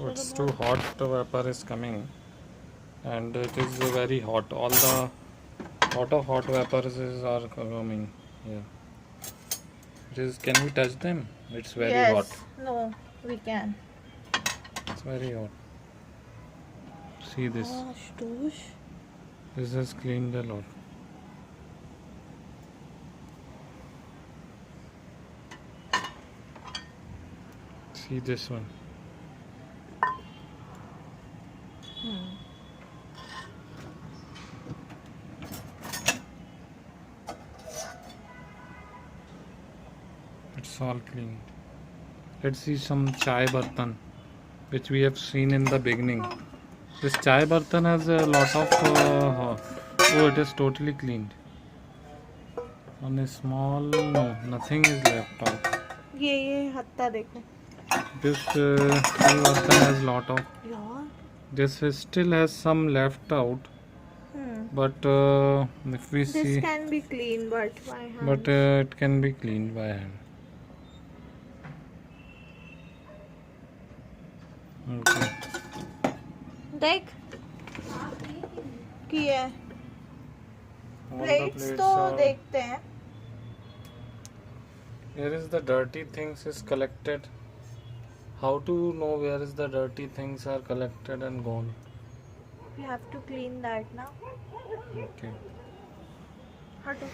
It's too hot. The vapor is coming, and it is very hot. All the hot vapors are coming. Yeah. It is. Can we touch them? It's very hot. Yes. No, we can. It's very hot. See this. Stosh. This has cleaned a lot. See this one. It's all clean. Let's see some chai bartan, which we have seen in the beginning. This chai bartan has a lot of. Oh, it is totally cleaned. On a small, no, nothing is left out. ये हत्ता देखो. This chai bartan has lot of. यार. This still has some left out. But if we see. This can be cleaned, but by hand. But it can be cleaned by hand. Okay. देख की है. All the Plates plates तो are- देखते हैं. Where is the dirty things is collected? How to know where is the dirty things are collected and gone? We have to clean that now. Okay. हटो.